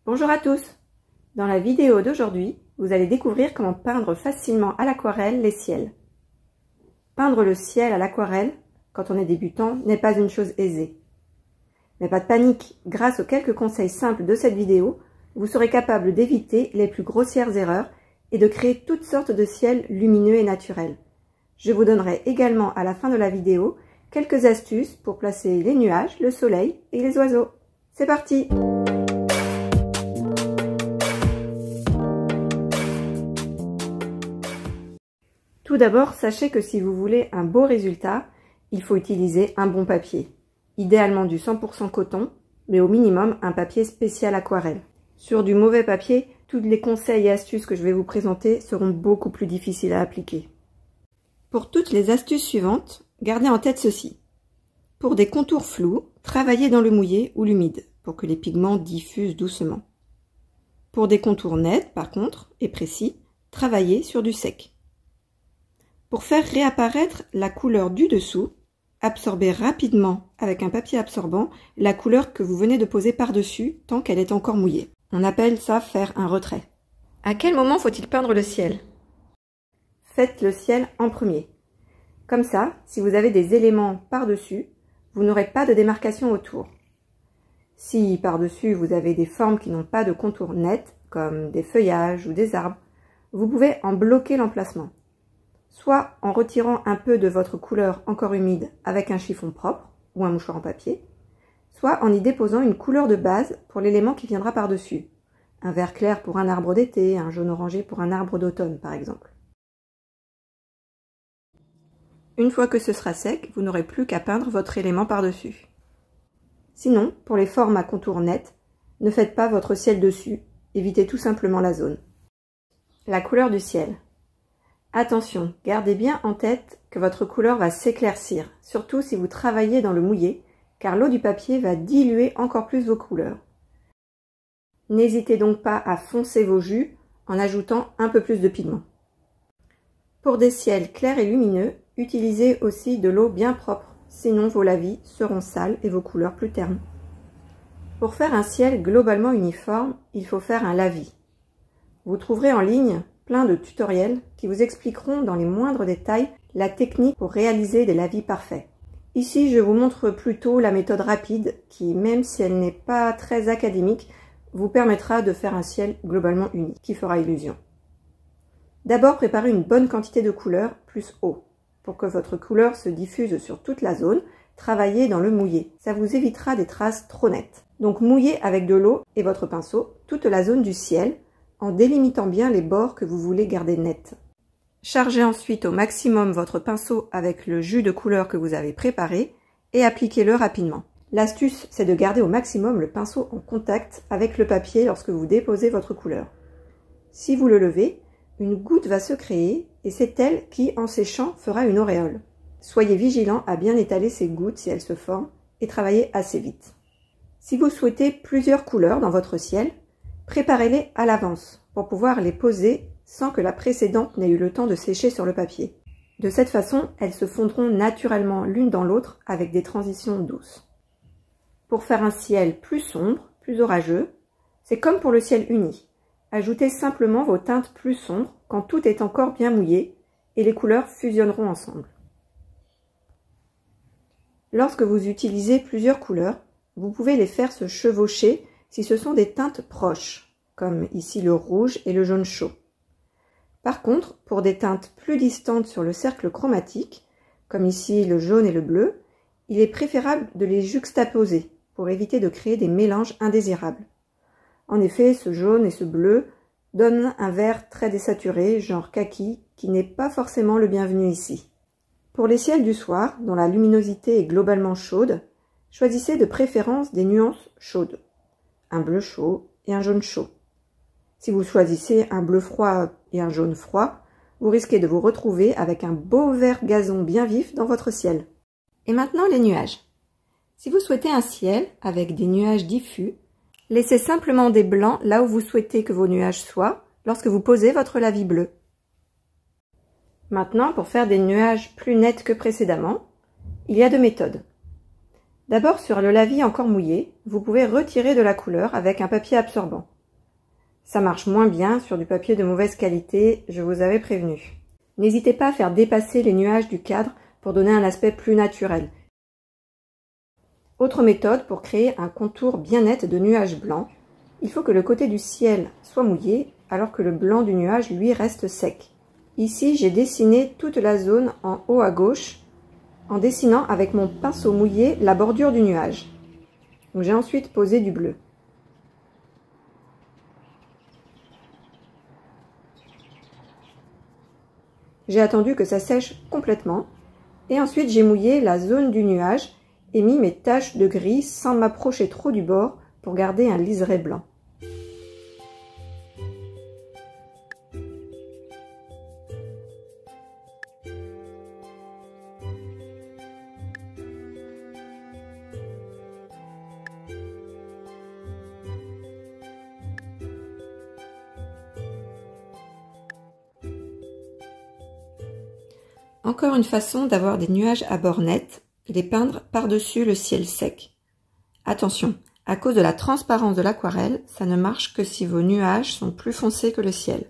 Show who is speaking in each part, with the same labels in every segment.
Speaker 1: Bonjour à tous! Dans la vidéo d'aujourd'hui, vous allez découvrir comment peindre facilement à l'aquarelle les ciels. Peindre le ciel à l'aquarelle, quand on est débutant, n'est pas une chose aisée. Mais pas de panique, grâce aux quelques conseils simples de cette vidéo, vous serez capable d'éviter les plus grossières erreurs et de créer toutes sortes de ciels lumineux et naturels. Je vous donnerai également à la fin de la vidéo quelques astuces pour placer les nuages, le soleil et les oiseaux. C'est parti! Tout d'abord, sachez que si vous voulez un beau résultat, il faut utiliser un bon papier. Idéalement du 100% coton, mais au minimum un papier spécial aquarelle. Sur du mauvais papier, tous les conseils et astuces que je vais vous présenter seront beaucoup plus difficiles à appliquer. Pour toutes les astuces suivantes, gardez en tête ceci. Pour des contours flous, travaillez dans le mouillé ou l'humide pour que les pigments diffusent doucement. Pour des contours nets, par contre, et précis, travaillez sur du sec. Pour faire réapparaître la couleur du dessous, absorbez rapidement avec un papier absorbant la couleur que vous venez de poser par-dessus tant qu'elle est encore mouillée. On appelle ça faire un retrait. À quel moment faut-il peindre le ciel? Faites le ciel en premier. Comme ça, si vous avez des éléments par-dessus, vous n'aurez pas de démarcation autour. Si par-dessus vous avez des formes qui n'ont pas de contour net, comme des feuillages ou des arbres, vous pouvez en bloquer l'emplacement. Soit en retirant un peu de votre couleur encore humide avec un chiffon propre ou un mouchoir en papier, soit en y déposant une couleur de base pour l'élément qui viendra par-dessus. Un vert clair pour un arbre d'été, un jaune orangé pour un arbre d'automne par exemple. Une fois que ce sera sec, vous n'aurez plus qu'à peindre votre élément par-dessus. Sinon, pour les formes à contour net, ne faites pas votre ciel dessus, évitez tout simplement la zone. La couleur du ciel. Attention, gardez bien en tête que votre couleur va s'éclaircir, surtout si vous travaillez dans le mouillé, car l'eau du papier va diluer encore plus vos couleurs. N'hésitez donc pas à foncer vos jus en ajoutant un peu plus de pigment. Pour des ciels clairs et lumineux, utilisez aussi de l'eau bien propre, sinon vos lavis seront sales et vos couleurs plus ternes. Pour faire un ciel globalement uniforme, il faut faire un lavis. Vous trouverez en ligne plein de tutoriels qui vous expliqueront dans les moindres détails la technique pour réaliser des lavis parfaits. Ici, je vous montre plutôt la méthode rapide qui, même si elle n'est pas très académique, vous permettra de faire un ciel globalement unique qui fera illusion. D'abord, préparez une bonne quantité de couleur plus eau. Pour que votre couleur se diffuse sur toute la zone, travaillez dans le mouillé. Ça vous évitera des traces trop nettes. Donc mouillez avec de l'eau et votre pinceau toute la zone du ciel, en délimitant bien les bords que vous voulez garder nets. Chargez ensuite au maximum votre pinceau avec le jus de couleur que vous avez préparé et appliquez-le rapidement. L'astuce, c'est de garder au maximum le pinceau en contact avec le papier lorsque vous déposez votre couleur. Si vous le levez, une goutte va se créer et c'est elle qui, en séchant, fera une auréole. Soyez vigilant à bien étaler ces gouttes si elles se forment et travaillez assez vite. Si vous souhaitez plusieurs couleurs dans votre ciel, préparez-les à l'avance pour pouvoir les poser sans que la précédente n'ait eu le temps de sécher sur le papier. De cette façon, elles se fondront naturellement l'une dans l'autre avec des transitions douces. Pour faire un ciel plus sombre, plus orageux, c'est comme pour le ciel uni. Ajoutez simplement vos teintes plus sombres quand tout est encore bien mouillé et les couleurs fusionneront ensemble. Lorsque vous utilisez plusieurs couleurs, vous pouvez les faire se chevaucher si ce sont des teintes proches, comme ici le rouge et le jaune chaud. Par contre, pour des teintes plus distantes sur le cercle chromatique, comme ici le jaune et le bleu, il est préférable de les juxtaposer pour éviter de créer des mélanges indésirables. En effet, ce jaune et ce bleu donnent un vert très désaturé, genre kaki, qui n'est pas forcément le bienvenu ici. Pour les ciels du soir, dont la luminosité est globalement chaude, choisissez de préférence des nuances chaudes. Un bleu chaud et un jaune chaud. Si vous choisissez un bleu froid et un jaune froid, vous risquez de vous retrouver avec un beau vert gazon bien vif dans votre ciel. Et maintenant les nuages. Si vous souhaitez un ciel avec des nuages diffus, laissez simplement des blancs là où vous souhaitez que vos nuages soient lorsque vous posez votre lavis bleu. Maintenant, pour faire des nuages plus nets que précédemment, il y a deux méthodes. D'abord, sur le lavis encore mouillé, vous pouvez retirer de la couleur avec un papier absorbant. Ça marche moins bien sur du papier de mauvaise qualité, je vous avais prévenu. N'hésitez pas à faire dépasser les nuages du cadre pour donner un aspect plus naturel. Autre méthode pour créer un contour bien net de nuages blancs, il faut que le côté du ciel soit mouillé alors que le blanc du nuage lui reste sec. Ici, j'ai dessiné toute la zone en haut à gauche en dessinant avec mon pinceau mouillé la bordure du nuage. J'ai ensuite posé du bleu. J'ai attendu que ça sèche complètement et ensuite j'ai mouillé la zone du nuage et mis mes taches de gris sans m'approcher trop du bord pour garder un liseré blanc. Encore une façon d'avoir des nuages à bords nets, les peindre par-dessus le ciel sec. Attention, à cause de la transparence de l'aquarelle, ça ne marche que si vos nuages sont plus foncés que le ciel.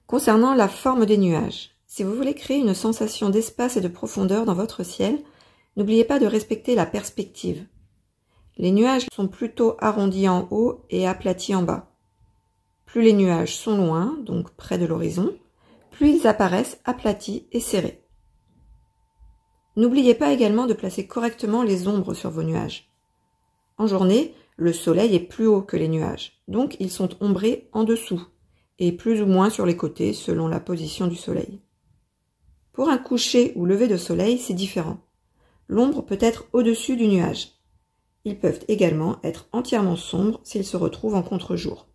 Speaker 1: Concernant la forme des nuages, si vous voulez créer une sensation d'espace et de profondeur dans votre ciel, n'oubliez pas de respecter la perspective. Les nuages sont plutôt arrondis en haut et aplatis en bas. Plus les nuages sont loin, donc près de l'horizon, plus ils apparaissent aplatis et serrés. N'oubliez pas également de placer correctement les ombres sur vos nuages. En journée, le soleil est plus haut que les nuages, donc ils sont ombrés en dessous, et plus ou moins sur les côtés selon la position du soleil. Pour un coucher ou lever de soleil, c'est différent. L'ombre peut être au-dessus du nuage. Ils peuvent également être entièrement sombres s'ils se retrouvent en contre-jour.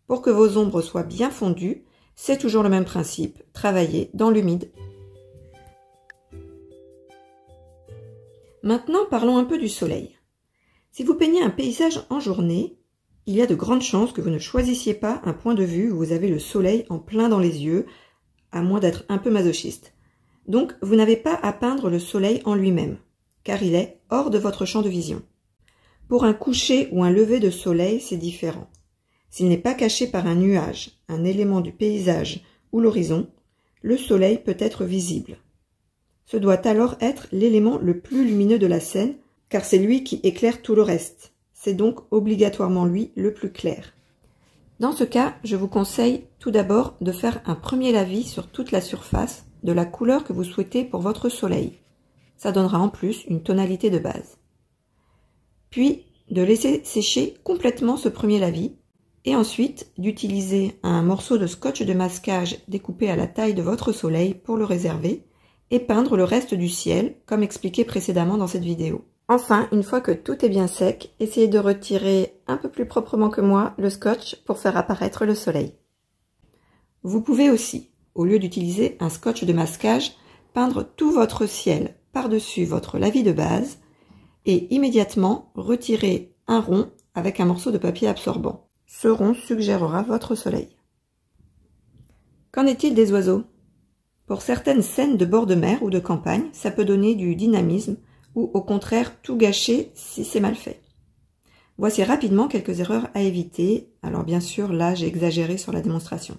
Speaker 1: Pour que vos ombres soient bien fondues, c'est toujours le même principe, travailler dans l'humide. Maintenant, parlons un peu du soleil. Si vous peignez un paysage en journée, il y a de grandes chances que vous ne choisissiez pas un point de vue où vous avez le soleil en plein dans les yeux, à moins d'être un peu masochiste. Donc, vous n'avez pas à peindre le soleil en lui-même, car il est hors de votre champ de vision. Pour un coucher ou un lever de soleil, c'est différent. S'il n'est pas caché par un nuage, un élément du paysage ou l'horizon, le soleil peut être visible. Ce doit alors être l'élément le plus lumineux de la scène, car c'est lui qui éclaire tout le reste. C'est donc obligatoirement lui le plus clair. Dans ce cas, je vous conseille tout d'abord de faire un premier lavis sur toute la surface de la couleur que vous souhaitez pour votre soleil. Ça donnera en plus une tonalité de base. Puis, de laisser sécher complètement ce premier lavis, et ensuite d'utiliser un morceau de scotch de masquage découpé à la taille de votre soleil pour le réserver et peindre le reste du ciel comme expliqué précédemment dans cette vidéo. Enfin, une fois que tout est bien sec, essayez de retirer un peu plus proprement que moi le scotch pour faire apparaître le soleil. Vous pouvez aussi, au lieu d'utiliser un scotch de masquage, peindre tout votre ciel par-dessus votre lavis de base et immédiatement retirer un rond avec un morceau de papier absorbant. Ce rond suggérera votre soleil. Qu'en est-il des oiseaux? Pour certaines scènes de bord de mer ou de campagne, ça peut donner du dynamisme ou au contraire tout gâcher si c'est mal fait. Voici rapidement quelques erreurs à éviter. Alors bien sûr, là j'ai exagéré sur la démonstration.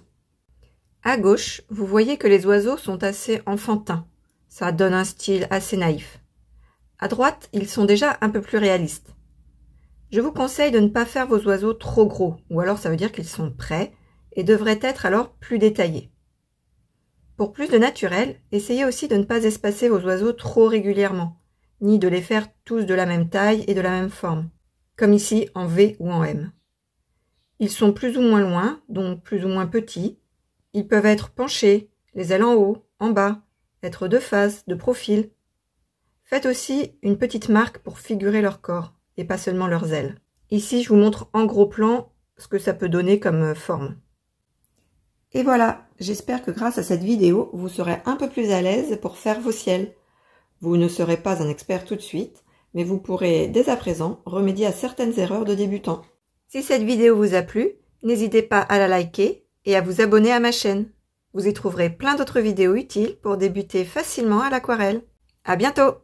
Speaker 1: À gauche, vous voyez que les oiseaux sont assez enfantins. Ça donne un style assez naïf. À droite, ils sont déjà un peu plus réalistes. Je vous conseille de ne pas faire vos oiseaux trop gros, ou alors ça veut dire qu'ils sont prêts et devraient être alors plus détaillés. Pour plus de naturel, essayez aussi de ne pas espacer vos oiseaux trop régulièrement, ni de les faire tous de la même taille et de la même forme, comme ici en V ou en M. Ils sont plus ou moins loin, donc plus ou moins petits. Ils peuvent être penchés, les ailes en haut, en bas, être de face, de profil. Faites aussi une petite marque pour figurer leur corps, et pas seulement leurs ailes. Ici, je vous montre en gros plan ce que ça peut donner comme forme. Et voilà, j'espère que grâce à cette vidéo, vous serez un peu plus à l'aise pour faire vos ciels. Vous ne serez pas un expert tout de suite, mais vous pourrez dès à présent remédier à certaines erreurs de débutants. Si cette vidéo vous a plu, n'hésitez pas à la liker et à vous abonner à ma chaîne. Vous y trouverez plein d'autres vidéos utiles pour débuter facilement à l'aquarelle. À bientôt!